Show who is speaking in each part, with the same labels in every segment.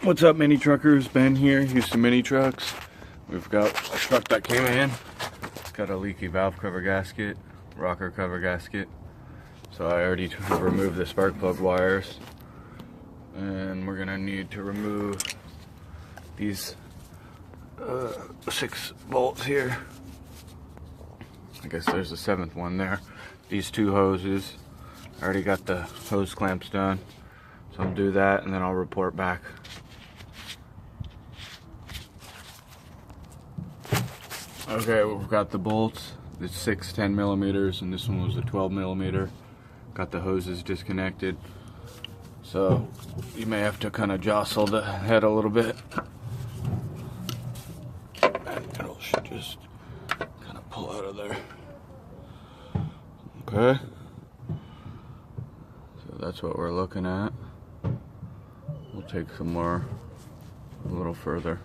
Speaker 1: What's up, mini truckers? Ben here, Houston Mini Trucks. We've got a truck that came in. It's got a leaky valve cover gasket, rocker cover gasket. So I already removed the spark plug wires. And we're gonna need to remove these 6 bolts here. I guess there's a 7th one there. These 2 hoses. I already got the hose clamps done. So I'll do that and then I'll report back. Okay, we've got the bolts. It's 6 10 millimeters and this one was a 12 millimeter. Got the hoses disconnected. So you may have to kind of jostle the head a little bit. And it should just kind of pull out of there. Okay. So that's what we're looking at. We'll take some more a little further.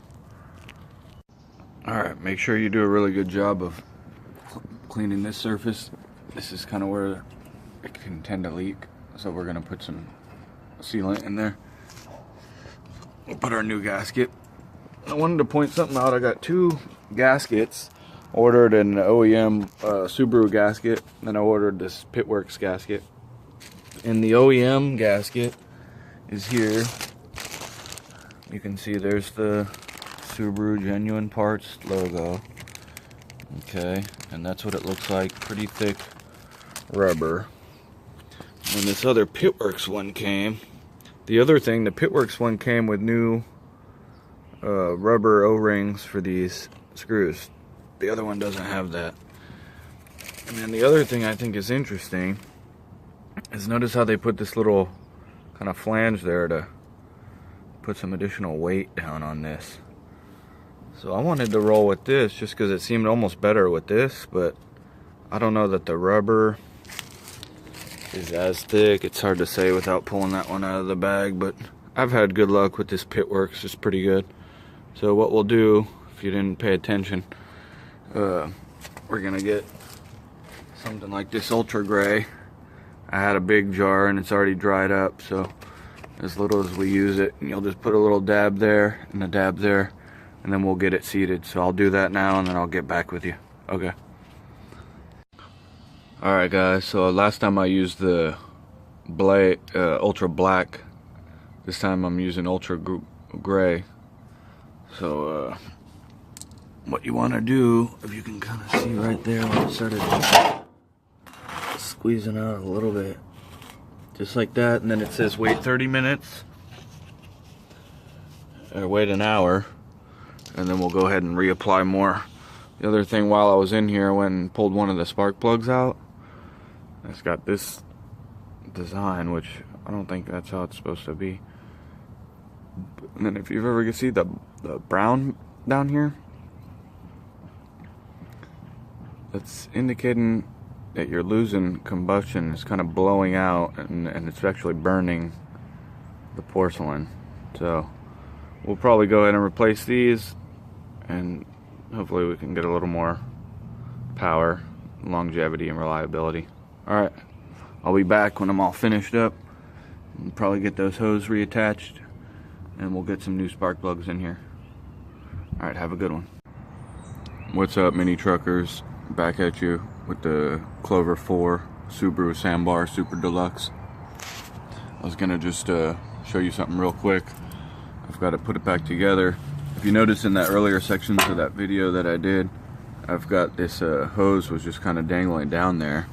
Speaker 1: Alright, make sure you do a really good job of cleaning this surface. This is kind of where it can tend to leak. So we're going to put some sealant in there. We'll put our new gasket. I wanted to point something out. I got 2 gaskets. Ordered an OEM Subaru gasket. Then I ordered this Pitworks gasket. And the OEM gasket is here. You can see there's the Subaru Genuine Parts logo. Okay, and that's what it looks like. Pretty thick rubber. And this other Pitworks one came. The other thing, the Pitworks one came with new rubber O-rings for these screws. The other one doesn't have that. And then the other thing I think is interesting is notice how they put this little kind of flange there to put some additional weight down on this. So I wanted to roll with this just because it seemed almost better with this, but I don't know that the rubber is as thick. It's hard to say without pulling that one out of the bag, but I've had good luck with this Pitworks. It's pretty good. So what we'll do, if you didn't pay attention, we're gonna get something like this ultra gray. I had a big jar and it's already dried up, so as little as we use it, and you'll just put a little dab there and a dab there, and then we'll get it seated. So I'll do that now and then I'll get back with you. Okay. Alright guys, so last time I used the ultra black. This time I'm using ultra gray. So what you want to do, if you can kind of see right there when it started squeezing out a little bit, just like that, and then it says wait 30 minutes or wait an hour, and then we'll go ahead and reapply more. The other thing, while I was in here, I went and pulled one of the spark plugs out. It's got this design, which I don't think that's how it's supposed to be. And then if you've ever see the brown down here, that's indicating that you're losing combustion. It's kind of blowing out, and it's actually burning the porcelain. So we'll probably go ahead and replace these, and hopefully we can get a little more power, longevity, and reliability. Alright, I'll be back when I'm all finished up. We'll probably get those hoses reattached, and we'll get some new spark plugs in here. Alright, have a good one. What's up, mini truckers? Back at you with the Clover 4 Subaru Sambar Super Deluxe. I was gonna just show you something real quick. I've got to put it back together. If you notice in that earlier sections of that video that I did, I've got this hose was just kind of dangling down there.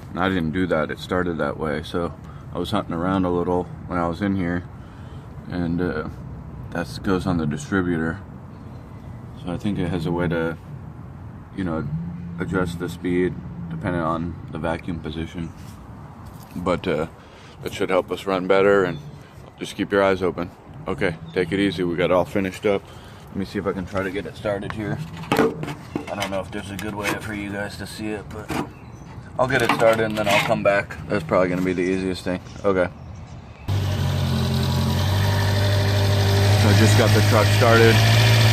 Speaker 1: And I didn't do that, it started that way. So I was hunting around a little when I was in here, and that goes on the distributor. So I think it has a way to, you know, adjust the speed depending on the vacuum position. But that should help us run better, and just keep your eyes open. Okay, take it easy. We got it all finished up. Let me see if I can try to get it started here. I don't know if there's a good way for you guys to see it, but I'll get it started and then I'll come back. That's probably going to be the easiest thing. Okay. So I just got the truck started.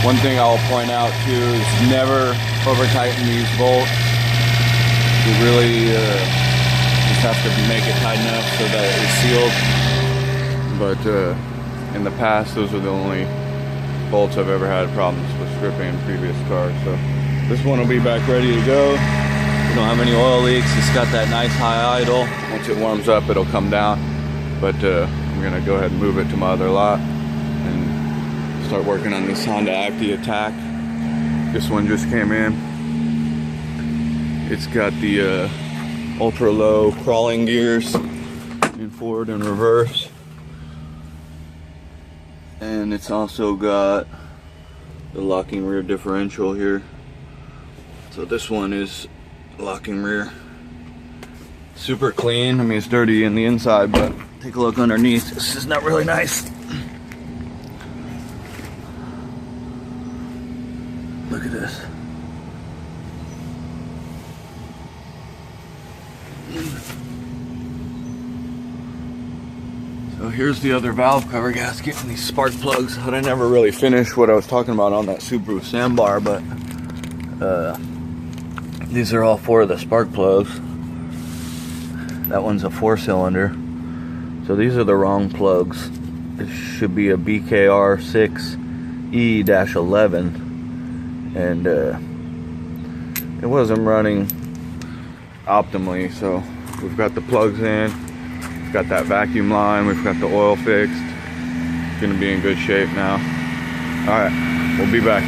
Speaker 1: One thing I'll point out too is never over tighten these bolts. You really just have to make it tight enough so that it's sealed. But in the past, those are the only bolts I've ever had problems with stripping in previous cars. So this one will be back ready to go. We don't have any oil leaks. It's got that nice high idle. Once it warms up, it'll come down. But I'm gonna go ahead and move it to my other lot and start working on this Honda Acti Attack. This one just came in. It's got the ultra low crawling gears in forward and reverse. And it's also got the locking rear differential here. So this one is locking rear. Super clean. I mean, it's dirty in the inside, but take a look underneath. This is not really nice. Look at this. So here's the other valve cover gasket and these spark plugs. But I never really finished what I was talking about on that Subaru Sambar, but these are all 4 of the spark plugs. That one's a 4-cylinder. So these are the wrong plugs. This should be a BKR 6E-11. And it wasn't running optimally, so we've got the plugs in, we've got that vacuum line, we've got the oil fixed. It's gonna be in good shape now. All right, we'll be back.